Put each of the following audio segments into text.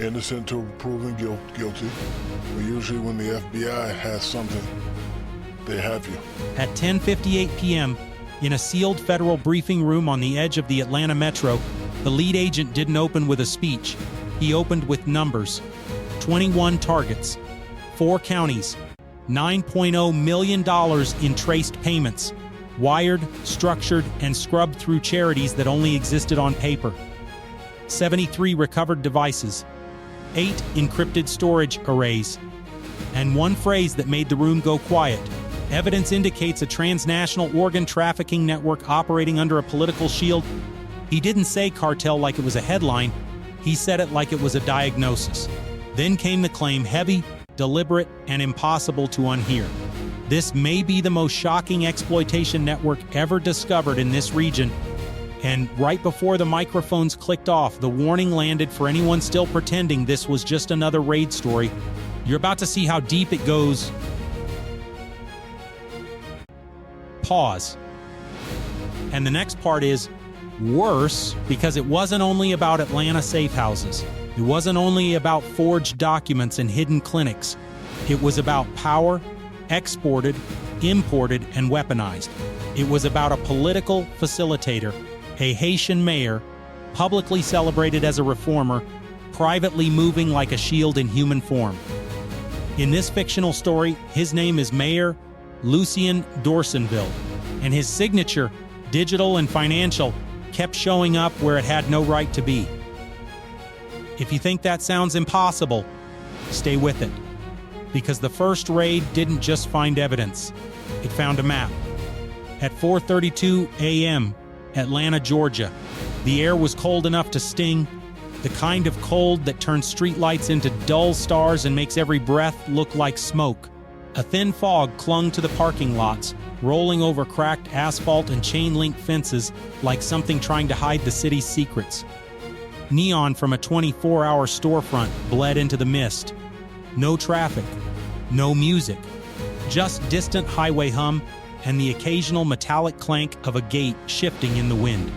innocent to proven guilty. But usually when the FBI has something, they have you. At 10:58 p.m., in a sealed federal briefing room on the edge of the Atlanta metro, the lead agent didn't open with a speech. He opened with numbers. 21 targets, 4 counties, $9.0 million in traced payments, wired, structured, and scrubbed through charities that only existed on paper. 73 recovered devices, 8 encrypted storage arrays, and one phrase that made the room go quiet. Evidence indicates a transnational organ trafficking network operating under a political shield. He didn't say cartel like it was a headline. He said it like it was a diagnosis. Then came the claim, heavy, deliberate, and impossible to unhear. This may be the most shocking exploitation network ever discovered in this region. And right before the microphones clicked off, the warning landed for anyone still pretending this was just another raid story. You're about to see how deep it goes. Pause. And the next part is worse, because it wasn't only about Atlanta safe houses. It wasn't only about forged documents and hidden clinics. It was about power, exported, imported, and weaponized. It was about a political facilitator, a Haitian mayor, publicly celebrated as a reformer, privately moving like a shield in human form. In this fictional story, his name is Mayor Lucien Dorsonville, and his signature, digital and financial, kept showing up where it had no right to be. If you think that sounds impossible, stay with it. Because the first raid didn't just find evidence, it found a map. At 4:32 a.m., Atlanta, Georgia, the air was cold enough to sting, the kind of cold that turns streetlights into dull stars and makes every breath look like smoke. A thin fog clung to the parking lots, rolling over cracked asphalt and chain-link fences like something trying to hide the city's secrets. Neon from a 24-hour storefront bled into the mist. No traffic, no music, just distant highway hum and the occasional metallic clank of a gate shifting in the wind.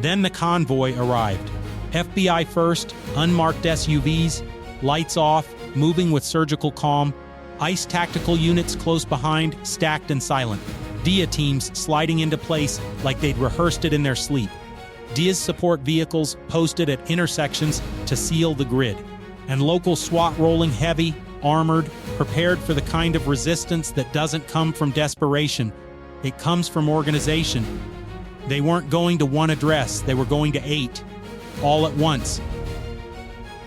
Then the convoy arrived. FBI first, unmarked SUVs, lights off, moving with surgical calm, ICE tactical units close behind, stacked and silent. DIA teams sliding into place like they'd rehearsed it in their sleep. DIA's support vehicles posted at intersections to seal the grid. And local SWAT rolling heavy, armored, prepared for the kind of resistance that doesn't come from desperation. It comes from organization. They weren't going to one address, they were going to 8, all at once.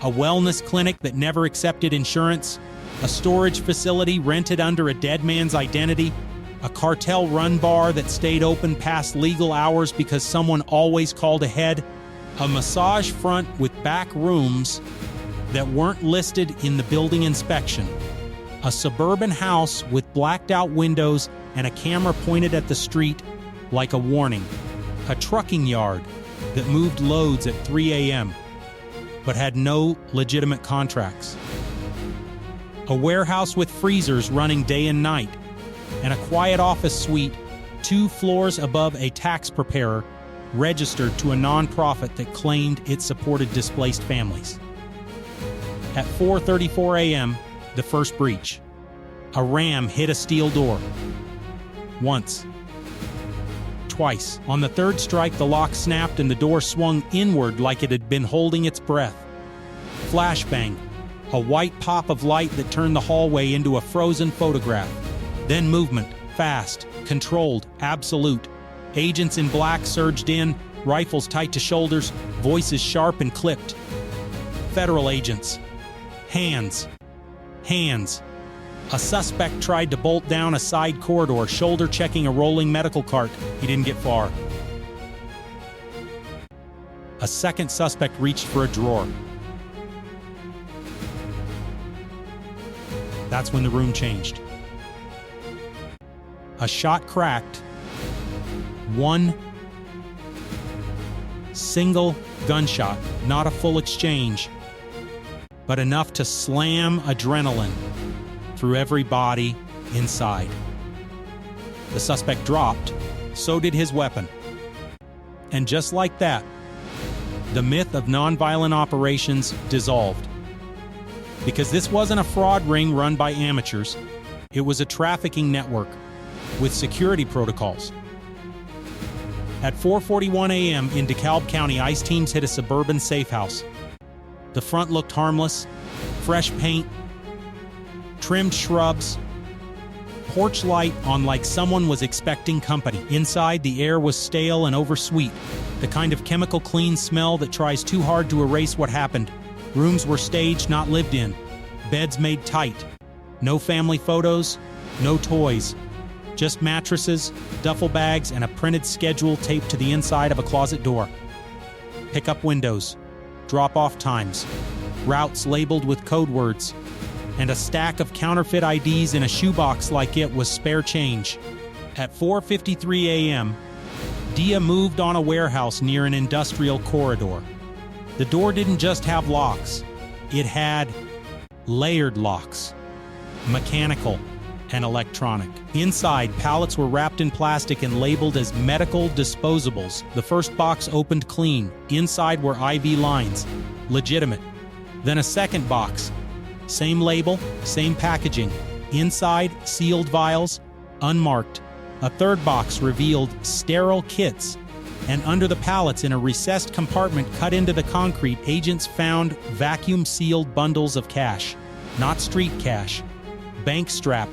A wellness clinic that never accepted insurance, a storage facility rented under a dead man's identity, a cartel-run bar that stayed open past legal hours because someone always called ahead, a massage front with back rooms that weren't listed in the building inspection, a suburban house with blacked-out windows and a camera pointed at the street like a warning, a trucking yard that moved loads at 3 a.m. but had no legitimate contracts, a warehouse with freezers running day and night, and a quiet office suite 2 floors above a tax preparer registered to a nonprofit that claimed it supported displaced families. At 4:34 a.m., the first breach. A ram hit a steel door. Once. Twice. On the third strike, the lock snapped and the door swung inward like it had been holding its breath. Flashbang. A white pop of light that turned the hallway into a frozen photograph. Then movement. Fast. Controlled. Absolute. Agents in black surged in, rifles tight to shoulders, voices sharp and clipped. Federal agents. Hands. Hands. A suspect tried to bolt down a side corridor, shoulder-checking a rolling medical cart. He didn't get far. A second suspect reached for a drawer. That's when the room changed. A shot cracked. One single gunshot, not a full exchange, but enough to slam adrenaline through every body inside. The suspect dropped, so did his weapon. And just like that, the myth of nonviolent operations dissolved. because this wasn't a fraud ring run by amateurs. It was a trafficking network with security protocols. At 4:41 a.m. in DeKalb County, ICE teams hit a suburban safe house. The front looked harmless, fresh paint, trimmed shrubs, porch light on like someone was expecting company. Inside, the air was stale and oversweet, the kind of chemical clean smell that tries too hard to erase what happened. Rooms were staged, not lived in. Beds made tight. No family photos, no toys. Just mattresses, duffel bags, and a printed schedule taped to the inside of a closet door. Pickup windows, drop-off times, routes labeled with code words, and a stack of counterfeit IDs in a shoebox like it was spare change. At 4:53 a.m., Dia moved on a warehouse near an industrial corridor. The door didn't just have locks, it had layered locks, mechanical and electronic. Inside, pallets were wrapped in plastic and labeled as medical disposables. The first box opened clean. Inside were IV lines, legitimate. Then a second box, same label, same packaging. Inside, sealed vials, unmarked. A third box revealed sterile kits. And under the pallets, in a recessed compartment cut into the concrete, agents found vacuum-sealed bundles of cash. Not street cash, bank strap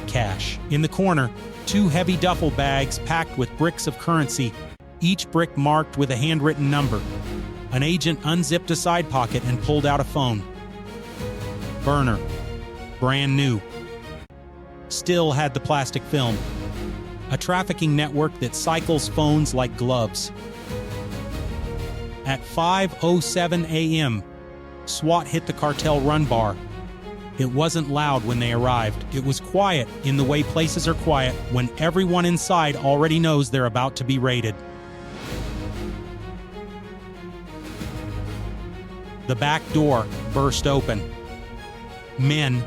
cash. In the corner, 2 heavy duffel bags packed with bricks of currency, each brick marked with a handwritten number. An agent unzipped a side pocket and pulled out a phone. Burner, brand new. Still had the plastic film. A trafficking network that cycles phones like gloves. At 5:07 a.m., SWAT hit the cartel run bar. It wasn't loud when they arrived. It was quiet in the way places are quiet when everyone inside already knows they're about to be raided. The back door burst open. Men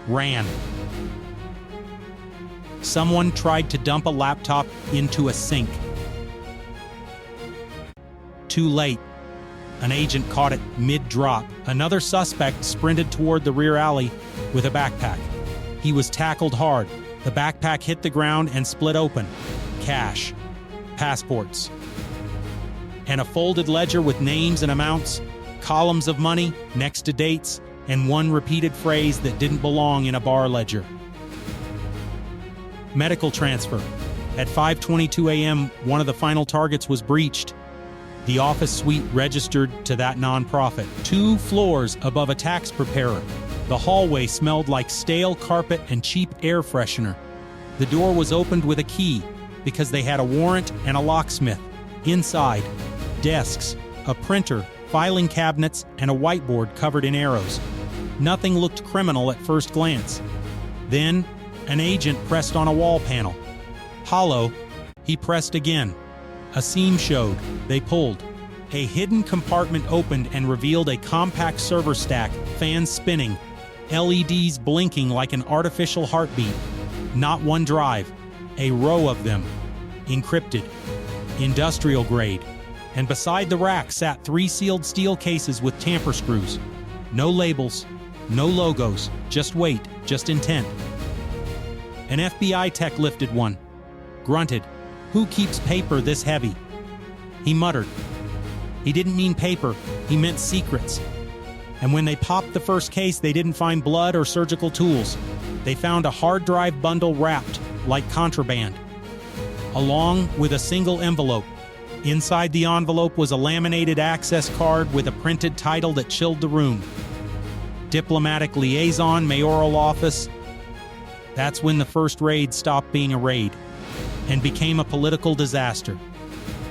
ran. Someone tried to dump a laptop into a sink. Too late. An agent caught it mid-drop. Another suspect sprinted toward the rear alley with a backpack. He was tackled hard. The backpack hit the ground and split open. Cash, passports, and a folded ledger with names and amounts, columns of money next to dates, and one repeated phrase that didn't belong in a bar ledger. Medical transfer. At 5:22 a.m., one of the final targets was breached. The office suite registered to that nonprofit, 2 floors above a tax preparer. The hallway smelled like stale carpet and cheap air freshener. The door was opened with a key because they had a warrant and a locksmith. Inside, desks, a printer, filing cabinets, and a whiteboard covered in arrows. Nothing looked criminal at first glance. Then, an agent pressed on a wall panel. Hollow, he pressed again. A seam showed. They pulled. A hidden compartment opened and revealed a compact server stack, fans spinning, LEDs blinking like an artificial heartbeat. Not one drive, a row of them. Encrypted. Industrial grade. And beside the rack sat 3 sealed steel cases with tamper screws. No labels, no logos, just weight, just intent. An FBI tech lifted one. Grunted. Who keeps paper this heavy? He muttered. He didn't mean paper, he meant secrets. And when they popped the first case, they didn't find blood or surgical tools. They found a hard drive bundle wrapped like contraband, along with a single envelope. Inside the envelope was a laminated access card with a printed title that chilled the room. Diplomatic Liaison, Mayoral Office. That's when the first raid stopped being a raid and became a political disaster.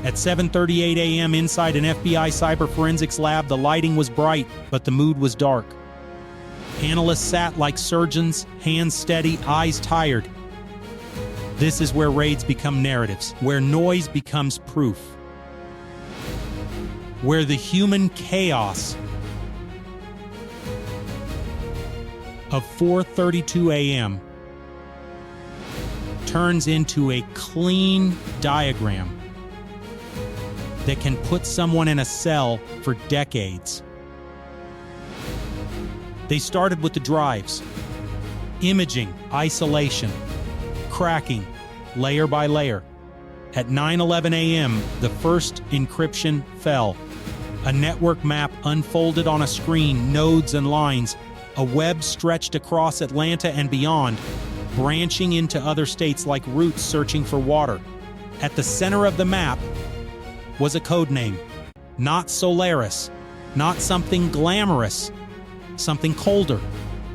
At 7:38 a.m. inside an FBI cyber forensics lab, the lighting was bright, but the mood was dark. Analysts sat like surgeons, hands steady, eyes tired. This is where raids become narratives, where noise becomes proof, where the human chaos of 4:32 a.m. turns into a clean diagram that can put someone in a cell for decades. They started with the drives. Imaging, isolation, cracking, layer by layer. At 9:11 a.m., the first encryption fell. A network map unfolded on a screen, nodes and lines. A web stretched across Atlanta and beyond, branching into other states like roots searching for water. At the center of the map was a code name. Not Solaris, not something glamorous, something colder.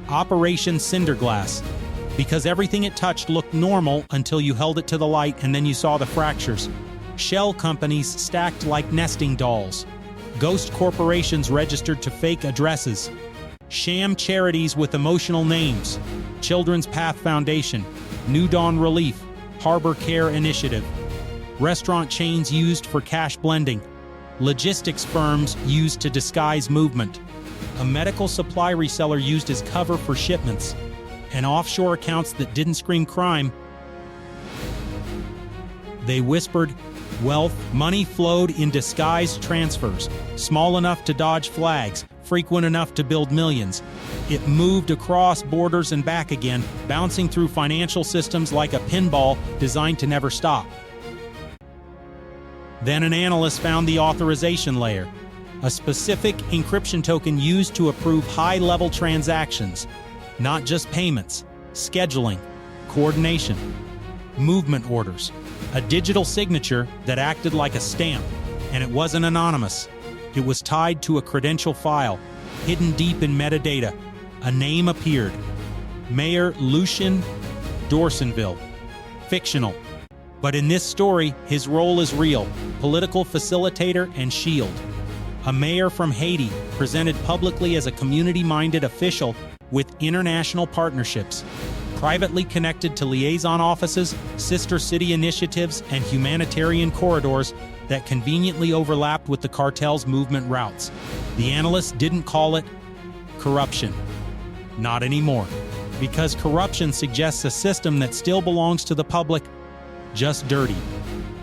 Operation Cinderglass. Because everything it touched looked normal until you held it to the light and then you saw the fractures. Shell companies stacked like nesting dolls. Ghost corporations registered to fake addresses. Sham charities with emotional names. Children's Path Foundation, New Dawn Relief, Harbor Care Initiative. Restaurant chains used for cash blending. Logistics firms used to disguise movement. A medical supply reseller used as cover for shipments. And offshore accounts that didn't scream crime. They whispered wealth. Money flowed in disguised transfers, small enough to dodge flags, frequent enough to build millions. It moved across borders and back again, bouncing through financial systems like a pinball designed to never stop. Then an analyst found the authorization layer, a specific encryption token used to approve high-level transactions. Not just payments, scheduling, coordination, movement orders, a digital signature that acted like a stamp, and it wasn't anonymous. It was tied to a credential file, hidden deep in metadata. A name appeared. Mayor Lucien Dorsonville. Fictional. But in this story, his role is real, political facilitator and shield. A mayor from Haiti, presented publicly as a community-minded official with international partnerships, privately connected to liaison offices, sister city initiatives, and humanitarian corridors that conveniently overlapped with the cartel's movement routes. The analysts didn't call it corruption. Not anymore. Because corruption suggests a system that still belongs to the public, just dirty.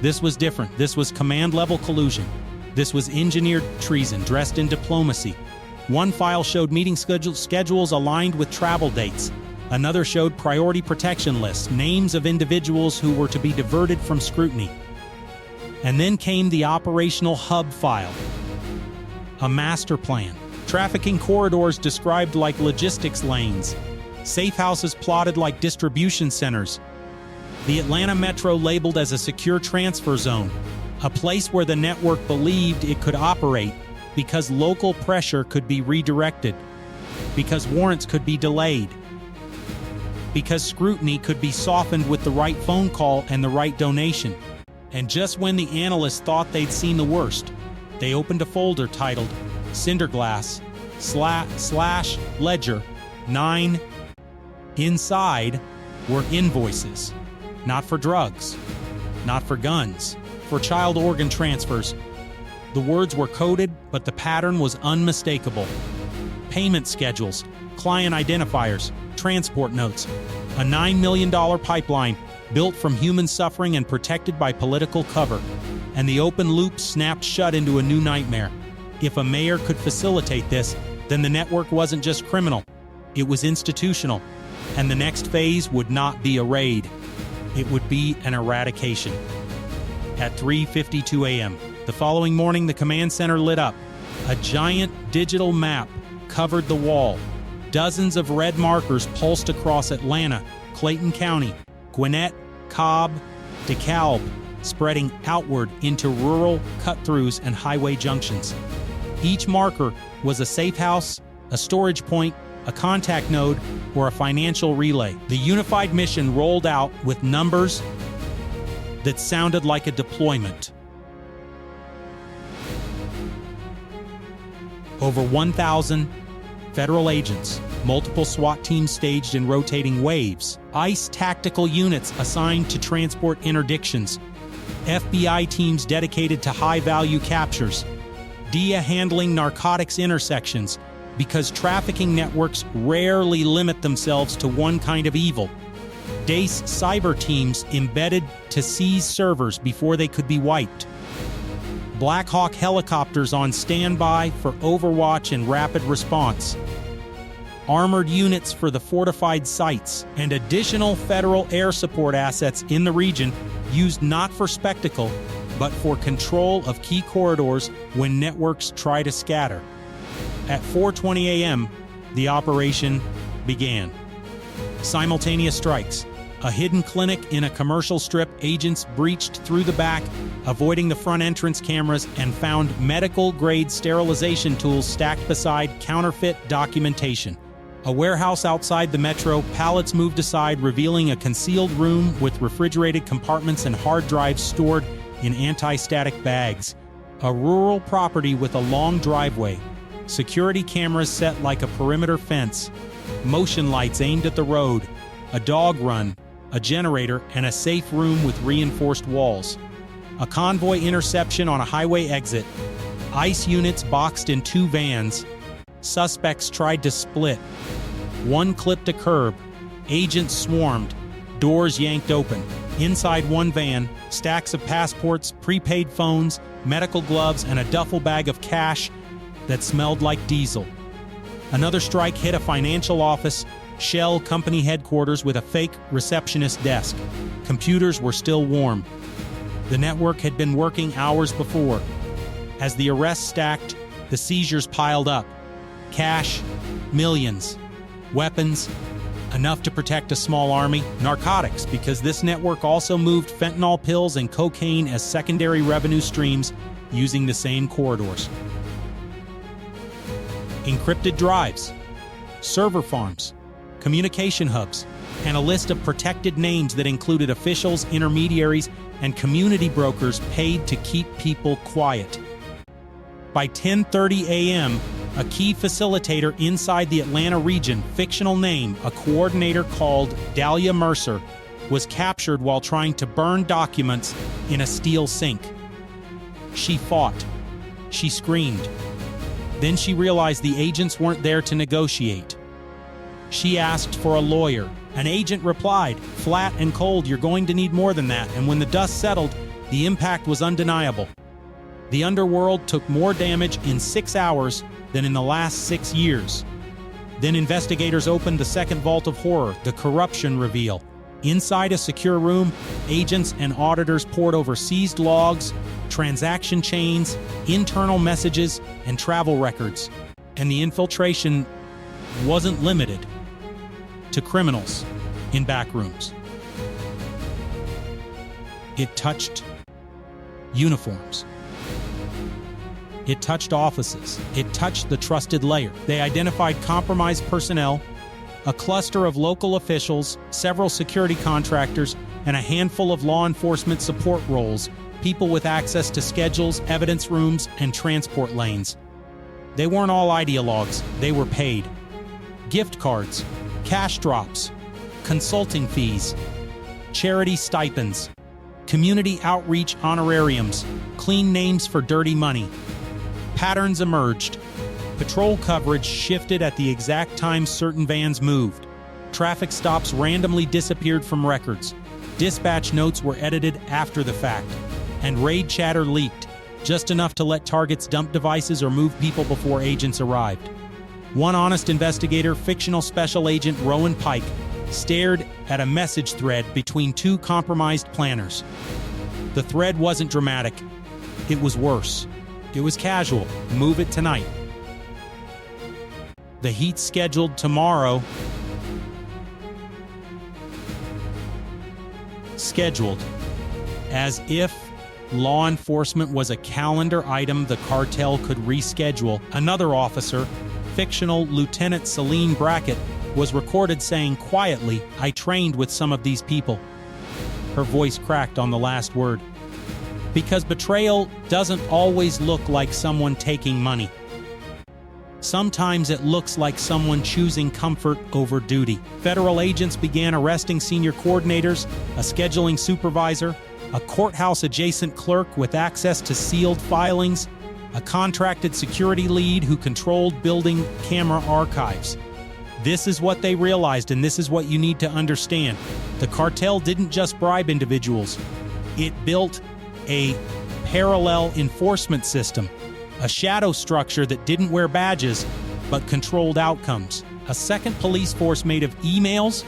This was different. This was command-level collusion. This was engineered treason dressed in diplomacy. One file showed meeting schedules aligned with travel dates. Another showed priority protection lists, names of individuals who were to be diverted from scrutiny. And then came the operational hub file. A master plan. Trafficking corridors described like logistics lanes. Safe houses plotted like distribution centers. The Atlanta Metro labeled as a secure transfer zone. A place where the network believed it could operate because local pressure could be redirected, because warrants could be delayed, because scrutiny could be softened with the right phone call and the right donation. And just when the analysts thought they'd seen the worst, they opened a folder titled Cinderglass / Ledger 9. Inside were invoices, not for drugs, not for guns, for child organ transfers. The words were coded, but the pattern was unmistakable. Payment schedules, client identifiers, transport notes. A $9 million pipeline built from human suffering and protected by political cover. And the open loop snapped shut into a new nightmare. If a mayor could facilitate this, then the network wasn't just criminal. It was institutional. And the next phase would not be a raid. It would be an eradication. At 3:52 a.m., the following morning, the command center lit up. A giant digital map covered the wall. Dozens of red markers pulsed across Atlanta, Clayton County, Gwinnett, Cobb, DeKalb, spreading outward into rural cut-throughs and highway junctions. Each marker was a safe house, a storage point, a contact node, or a financial relay. The unified mission rolled out with numbers that sounded like a deployment. Over 1,000 federal agents, multiple SWAT teams staged in rotating waves, ICE tactical units assigned to transport interdictions, FBI teams dedicated to high-value captures, DIA handling narcotics intersections, because trafficking networks rarely limit themselves to one kind of evil. DACE cyber teams embedded to seize servers before they could be wiped. Black Hawk helicopters on standby for overwatch and rapid response. armored units for the fortified sites, and additional federal air support assets in the region used not for spectacle, but for control of key corridors when networks try to scatter. At 4:20 a.m., the operation began. Simultaneous strikes. A hidden clinic in a commercial strip, agents breached through the back, avoiding the front entrance cameras, and found medical-grade sterilization tools stacked beside counterfeit documentation. A warehouse outside the metro, pallets moved aside, revealing a concealed room with refrigerated compartments and hard drives stored in anti-static bags. A rural property with a long driveway. Security cameras set like a perimeter fence. Motion lights aimed at the road. A dog run. A generator, and a safe room with reinforced walls. A convoy interception on a highway exit. ICE units boxed in 2 vans. Suspects tried to split. One clipped a curb. Agents swarmed. Doors yanked open. Inside one van, stacks of passports, prepaid phones, medical gloves, and a duffel bag of cash that smelled like diesel. Another strike hit a financial office, Shell company headquarters with a fake receptionist desk. Computers were still warm. The network had been working hours before. As the arrests stacked, the seizures piled up. Cash, millions. Weapons, enough to protect a small army. Narcotics, because this network also moved fentanyl pills and cocaine as secondary revenue streams using the same corridors. Encrypted drives, server farms, communication hubs, and a list of protected names that included officials, intermediaries, and community brokers paid to keep people quiet. By 10:30 a.m., a key facilitator inside the Atlanta region, fictional name, a coordinator called Dahlia Mercer, was captured while trying to burn documents in a steel sink. She fought. She screamed. Then she realized the agents weren't there to negotiate. She asked for a lawyer. An agent replied, "Flat and cold, you're going to need more than that." And when the dust settled, the impact was undeniable. The underworld took more damage in 6 hours than in the last 6 years. Then investigators opened the second vault of horror, the corruption reveal. Inside a secure room, agents and auditors pored over seized logs, transaction chains, internal messages, and travel records. And the infiltration wasn't limited to criminals in back rooms. It touched uniforms. It touched offices. It touched the trusted layer. They identified compromised personnel, a cluster of local officials, several security contractors, and a handful of law enforcement support roles, people with access to schedules, evidence rooms, and transport lanes. They weren't all ideologues. They were paid. Gift cards, cash drops, consulting fees, charity stipends, community outreach honorariums, clean names for dirty money. Patterns emerged. Patrol coverage shifted at the exact time certain vans moved. Traffic stops randomly disappeared from records. Dispatch notes were edited after the fact. And raid chatter leaked, just enough to let targets dump devices or move people before agents arrived. One honest investigator, fictional special agent Rowan Pike, stared at a message thread between 2 compromised planners. The thread wasn't dramatic. It was worse. It was casual. Move it tonight. The heat's scheduled tomorrow. Scheduled. As if law enforcement was a calendar item the cartel could reschedule. Another officer, fictional Lieutenant Celine Brackett, was recorded saying quietly, "I trained with some of these people." Her voice cracked on the last word. Because betrayal doesn't always look like someone taking money. Sometimes it looks like someone choosing comfort over duty. Federal agents began arresting senior coordinators, a scheduling supervisor, a courthouse-adjacent clerk with access to sealed filings, a contracted security lead who controlled building camera archives. This is what they realized, and this is what you need to understand. The cartel didn't just bribe individuals. It built a parallel enforcement system, a shadow structure that didn't wear badges but controlled outcomes, A second police force made of emails,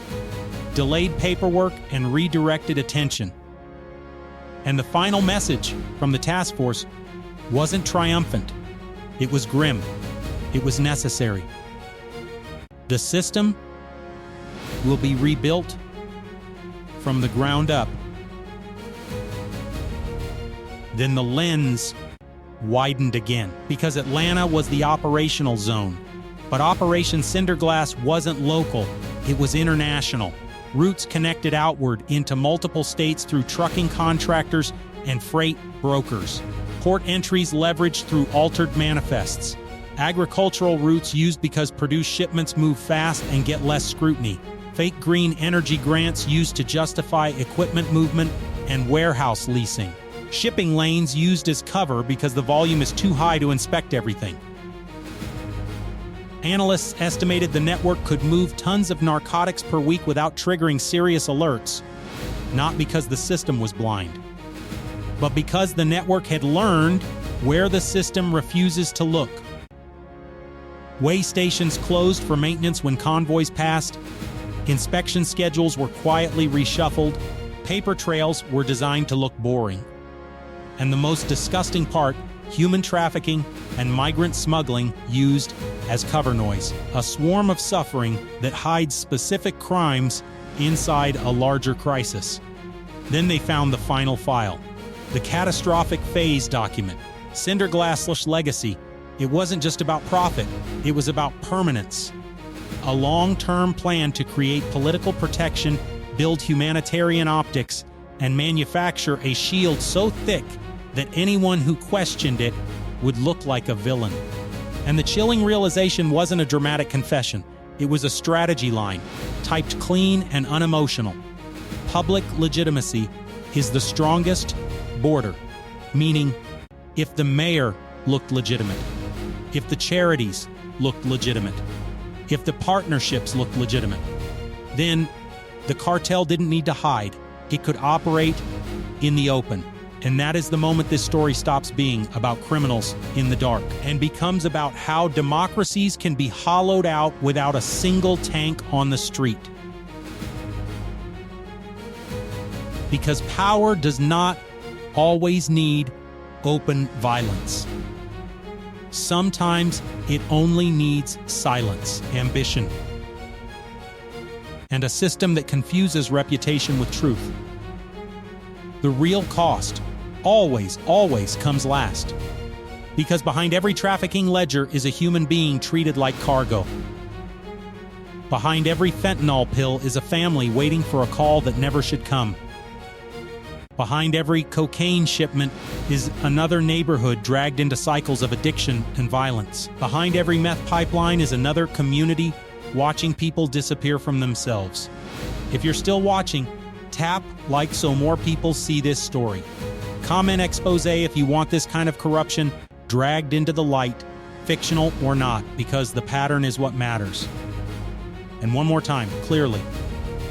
delayed paperwork, and redirected attention. And the final message from the task force wasn't triumphant. It was grim. It was necessary. The system will be rebuilt from the ground up. Then the lens widened again, because Atlanta was the operational zone. But Operation Cinderglass wasn't local, it was international. Routes connected outward into multiple states through trucking contractors and freight brokers. Port entries leveraged through altered manifests. Agricultural routes used because produced shipments move fast and get less scrutiny. Fake green energy grants used to justify equipment movement and warehouse leasing. Shipping lanes used as cover because the volume is too high to inspect everything. Analysts estimated the network could move tons of narcotics per week without triggering serious alerts, not because the system was blind, but because the network had learned where the system refuses to look. Way stations closed for maintenance when convoys passed. Inspection schedules were quietly reshuffled. Paper trails were designed to look boring. And the most disgusting part, human trafficking and migrant smuggling used as cover noise, a swarm of suffering that hides specific crimes inside a larger crisis. Then they found the final file, the catastrophic phase document, Cinderglass legacy. It wasn't just about profit, it was about permanence. A long-term plan to create political protection, build humanitarian optics, and manufacture a shield so thick that anyone who questioned it would look like a villain. And the chilling realization wasn't a dramatic confession. It was a strategy line, typed clean and unemotional. Public legitimacy is the strongest border, meaning if the mayor looked legitimate, if the charities looked legitimate, if the partnerships looked legitimate, then the cartel didn't need to hide. It could operate in the open. And that is the moment this story stops being about criminals in the dark and becomes about how democracies can be hollowed out without a single tank on the street. Because power does not always need open violence. Sometimes it only needs silence, ambition, and a system that confuses reputation with truth. The real cost always comes last. Because behind every trafficking ledger is a human being treated like cargo. Behind every fentanyl pill is a family waiting for a call that never should come. Behind every cocaine shipment is another neighborhood dragged into cycles of addiction and violence. Behind every meth pipeline is another community watching people disappear from themselves. If you're still watching, tap like so more people see this story. Comment expose if you want this kind of corruption dragged into the light, fictional or not, because the pattern is what matters. And one more time, clearly,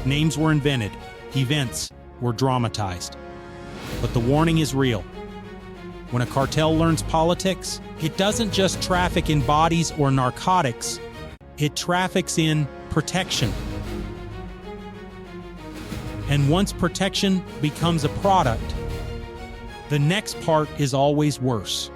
names were invented, events were dramatized. But the warning is real. When a cartel learns politics, it doesn't just traffic in bodies or narcotics, it traffics in protection. And once protection becomes a product, the next part is always worse.